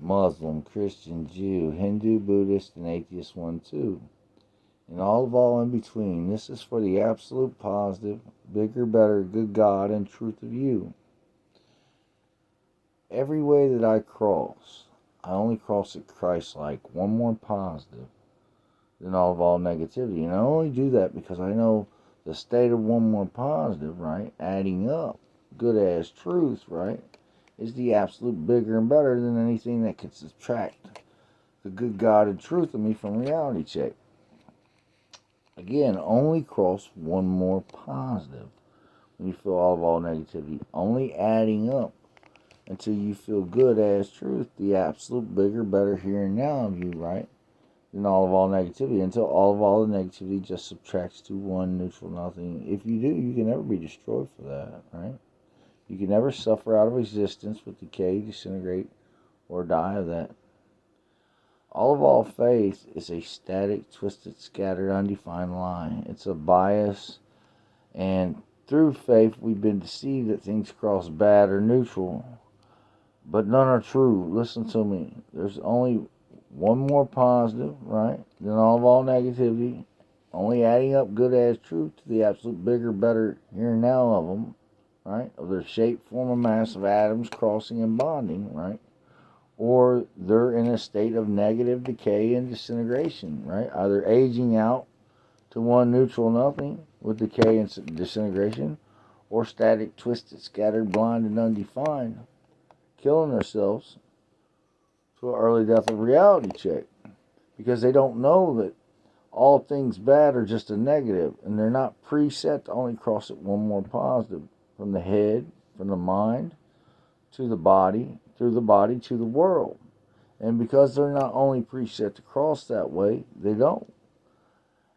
Muslim, Christian, Jew, Hindu, Buddhist, and atheist one too. And all in between. This is for the absolute positive, bigger, better, good God and truth of you. Every way that I cross, I only cross it Christ-like, one more positive than all negativity. And I only do that because I know the state of one more positive, right, adding up, good as truth, right, is the absolute bigger and better than anything that can subtract the good God and truth of me from reality check. Again, only cross one more positive when you feel all negativity, only adding up until you feel good as truth, the absolute bigger, better here and now of you, right? Than all negativity, until all the negativity just subtracts to one neutral nothing. If you do, you can never be destroyed for that, right? You can never suffer out of existence with decay, disintegrate, or die of that. All faith is a static, twisted, scattered, undefined lie. It's a bias, and through faith we've been deceived that things cross bad or neutral. But none are true. Listen to me. There's only one more positive, right, than all negativity. Only adding up good as truth to the absolute bigger, better here and now of them, right? Of their shape, form, and mass of atoms crossing and bonding, right? Or they're in a state of negative decay and disintegration, right? Either aging out to one neutral nothing with decay and disintegration, or static, twisted, scattered, blind, and undefined, killing themselves to an early death of reality check, because they don't know that all things bad are just a negative, and they're not preset to only cross it one more positive, from the head, from the mind, to the body, through the body to the world. And because they're not only preset to cross that way, they don't.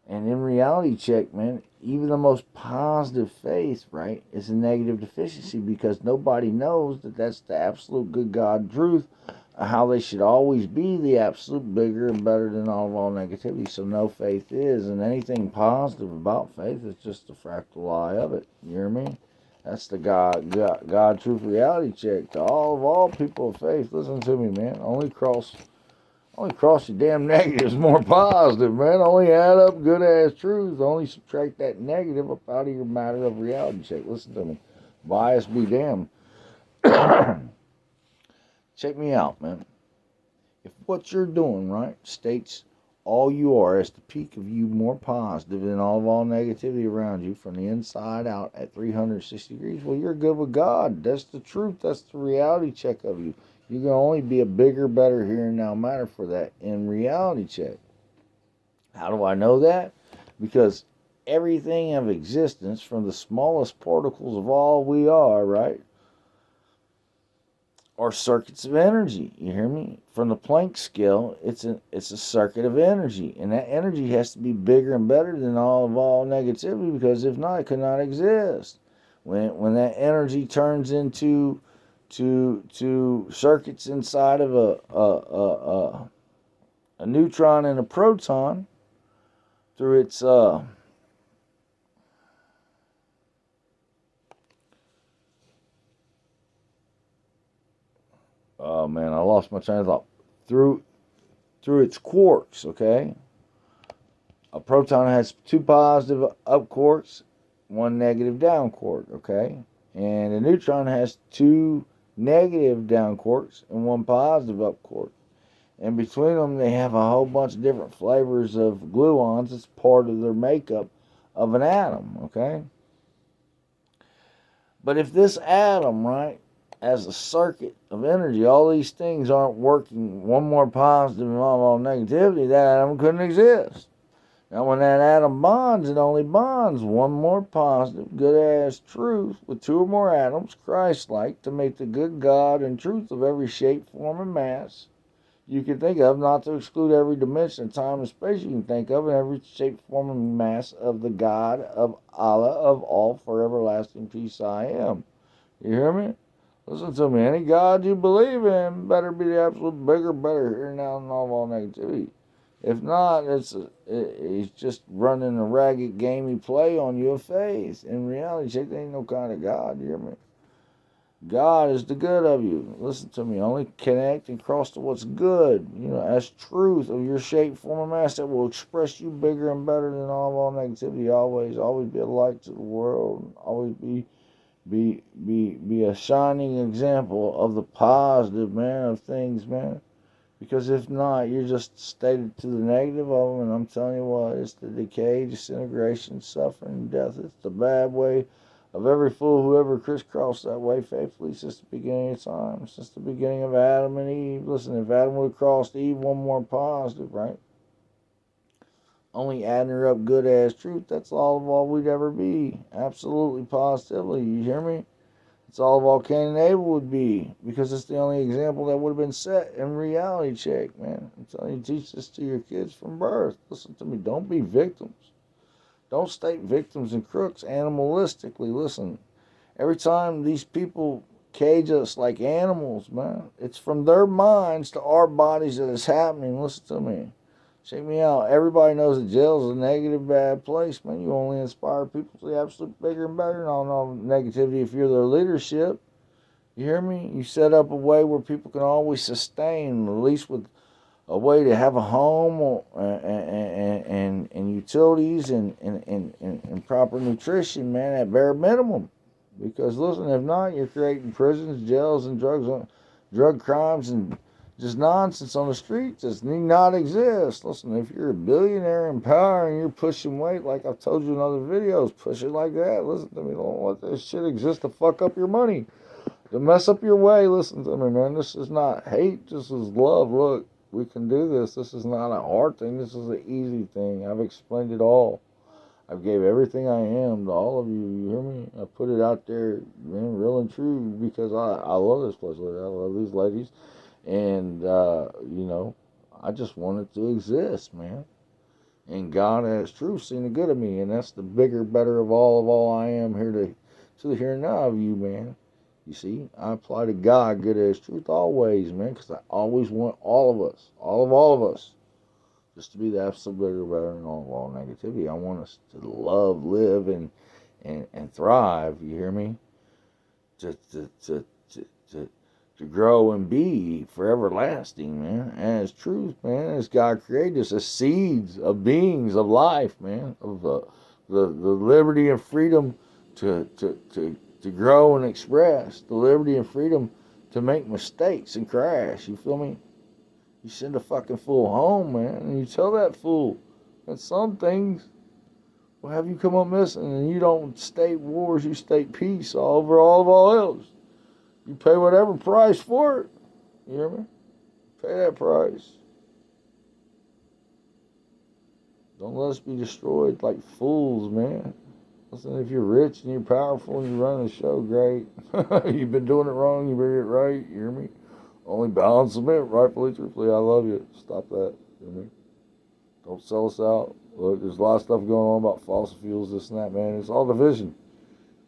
And in reality check, man, even the most positive faith, right, is a negative deficiency, because nobody knows that that's the absolute good God truth, how they should always be the absolute bigger and better than all negativity. So no faith is, and anything positive about faith is just a fractal lie of it. You hear me? That's the God truth reality check to all people of faith. Listen to me, man. Only cross your damn negatives more positive, man. Only add up good ass truths. Only subtract that negative up out of your matter of reality check. Listen to me. Bias be damned. Check me out, man. If what you're doing, right, states all you are as the peak of you more positive than all negativity around you from the inside out at 360 degrees, well, you're good with God. That's the truth. That's the reality check of you. You can only be a bigger, better here and now matter for that in reality check. How do I know that? Because everything of existence, from the smallest particles of all we are, right, are circuits of energy. You hear me? From the Planck scale, it's a circuit of energy, and that energy has to be bigger and better than all negativity, because if not, it could not exist. When that energy turns into to circuits inside of a neutron and a proton through its oh man, I lost my train of thought. Through its quarks, okay? A proton has two positive up quarks, one negative down quark, okay? And a neutron has two negative down quarks and one positive up quark. And between them, they have a whole bunch of different flavors of gluons. It's part of their makeup of an atom, okay? But if this atom, right, as a circuit of energy, all these things aren't working, one more positive and all negativity, that atom couldn't exist. Now, when that atom bonds, it only bonds one more positive, good-ass truth with two or more atoms, Christ-like, to make the good God and truth of every shape, form, and mass you can think of, not to exclude every dimension of time and space you can think of, and every shape, form, and mass of the God of Allah of all for everlasting peace I am. You hear me? Listen to me. Any God you believe in better be the absolute bigger, better here now than all negativity. If not, it's just running a ragged, gamey play on your faith. In reality, check, there ain't no kind of God. You hear me? God is the good of you. Listen to me. Only connect and cross to what's good. As truth of your shape, form, and mass that will express you bigger and better than all negativity. Always be a light to the world. Always be a shining example of the positive, man, of things, man. Because if not, you're just stated to the negative of them, and I'm telling you what, it's the decay, disintegration, suffering, death. It's the bad way of every fool who ever crisscrossed that way faithfully since the beginning of time, since the beginning of Adam and Eve. Listen, if Adam would have crossed Eve, one more positive, right? Only adding her up good as truth, that's all we'd ever be. Absolutely, positively, you hear me? It's all Cain and Abel would be, because it's the only example that would have been set in reality check, man. I'm telling you, teach this to your kids from birth. Listen to me, don't be victims. Don't state victims and crooks animalistically. Listen, every time these people cage us like animals, man, it's from their minds to our bodies that it's happening. Listen to me. Check me out. Everybody knows that jail is a negative, bad place, man. You only inspire people to be absolute bigger and better. No negativity if you're their leadership. You hear me? You set up a way where people can always sustain, at least with a way to have a home and utilities and proper nutrition, man, at bare minimum. Because listen, if not, you're creating prisons, jails, and drug crimes, and just nonsense on the streets that need not exist. Listen, if you're a billionaire in power and you're pushing weight, like I've told you in other videos, push it like that. Listen to me, don't let this shit exist to fuck up your money, to mess up your way. Listen to me, man. This is not hate, this is love. Look, we can do this. This is not a hard thing. This is an easy thing. I've explained it all. I gave everything I am to all of you. You hear me? I put it out there, man, real and true, because I love this place. I love these ladies. And, I just wanted to exist, man. And God has truth seen the good of me. And that's the bigger, better of all I am here to the here and now of you, man. You see, I apply to God good as truth always, man, because I always want all of us, all of us, just to be the absolute bigger, better than all negativity. I want us to love, live, and thrive. You hear me? To grow and be forever lasting, man. As truth, man, as God created us, as seeds of beings of life, man, of the liberty and freedom to grow and express, the liberty and freedom to make mistakes and crash. You feel me? You send a fucking fool home, man, and you tell that fool that some things will have you come up missing, and you don't state wars, you state peace over all else. You pay whatever price for it. You hear me? Pay that price. Don't let us be destroyed like fools, man. Listen, if you're rich and you're powerful and you run the show, great. You've been doing it wrong, you better get right. You hear me? Only balance submit, rightfully, truthfully. I love you. Stop that. You hear me? Don't sell us out. Look, there's a lot of stuff going on about fossil fuels, this and that, man. It's all division.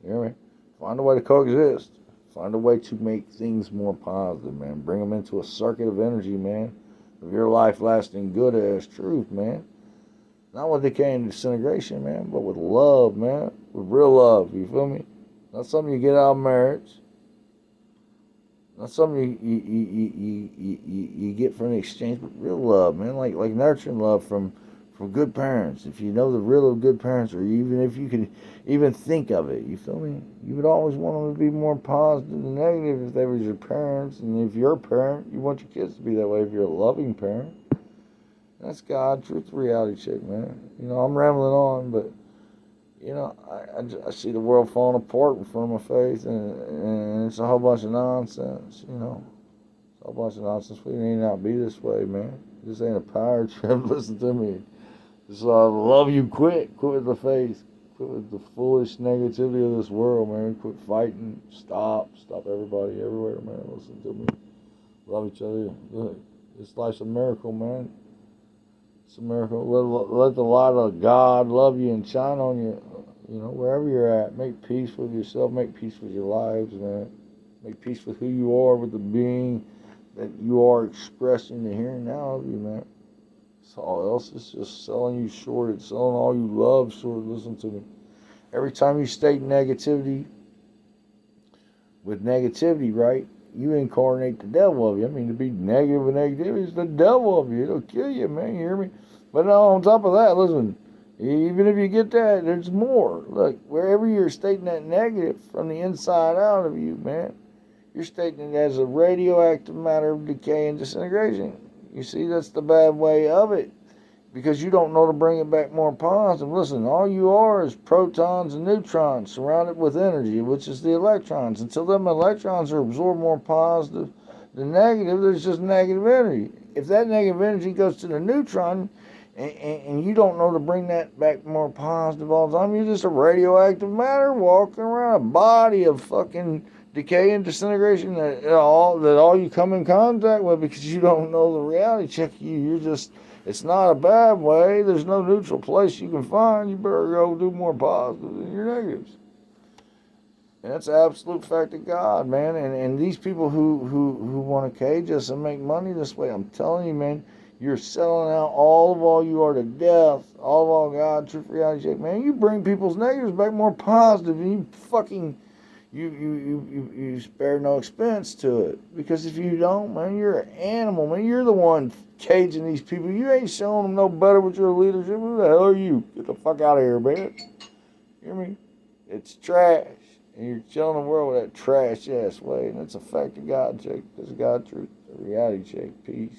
You hear me? Find a way to coexist. Find a way to make things more positive, man. Bring them into a circuit of energy, man. Of your life lasting good as truth, man. Not with decay and disintegration, man, but with love, man. With real love, you feel me? Not something you get out of marriage. Not something you get from the exchange, but real love, man. Like nurturing love from good parents. If you know the real of good parents, or even if you could even think of it, you feel me? You would always want them to be more positive than negative if they were your parents. And if you're a parent, you want your kids to be that way if you're a loving parent. That's God, truth, reality check, man. I'm rambling on, but, I see the world falling apart in front of my face, and it's a whole bunch of nonsense, It's a whole bunch of nonsense. We need not be this way, man. This ain't a power trip. Listen to me. So I love you. Quit with the faith. Quit with the foolish negativity of this world, man. Quit fighting. Stop everybody everywhere, man. Listen to me. Love each other. Look, this life's a miracle, man. It's a miracle. Let the light of God love you and shine on you, wherever you're at. Make peace with yourself. Make peace with your lives, man. Make peace with who you are, with the being that you are expressing the here and now of you, man. So all else is just selling you short. It's selling all you love short. Listen to me. Every time you state negativity, with negativity, right? You incarnate the devil of you. I mean, to be negative with negativity is the devil of you. It'll kill you, man. You hear me? But on top of that, listen, even if you get that, there's more. Look, wherever you're stating that negative from the inside out of you, man, you're stating it as a radioactive matter of decay and disintegration. You see, that's the bad way of it. Because you don't know to bring it back more positive. Listen, all you are is protons and neutrons surrounded with energy, which is the electrons. Until them electrons are absorbed more positive than negative, there's just negative energy. If that negative energy goes to the neutron, and you don't know to bring that back more positive all the time, you're just a radioactive matter walking around a body of fucking decay and disintegration that all you come in contact with because you don't know the reality check. You're just, it's not a bad way. There's no neutral place you can find. You better go do more positive than your negatives. And that's an absolute fact of God, man. And these people who want to cage us and make money this way, I'm telling you, man, you're selling out all you are to death. All God, truth, reality check, man. You bring people's negatives back more positive, and you fucking you spare no expense to it. Because if you don't, man, you're an animal, man. You're the one caging these people. You ain't showing them no better with your leadership. Who the hell are you? Get the fuck out of here, man. Hear me? It's trash. And you're killing the world with that trash ass way. And it's a fact of God check. That's God truth. A reality check. Peace.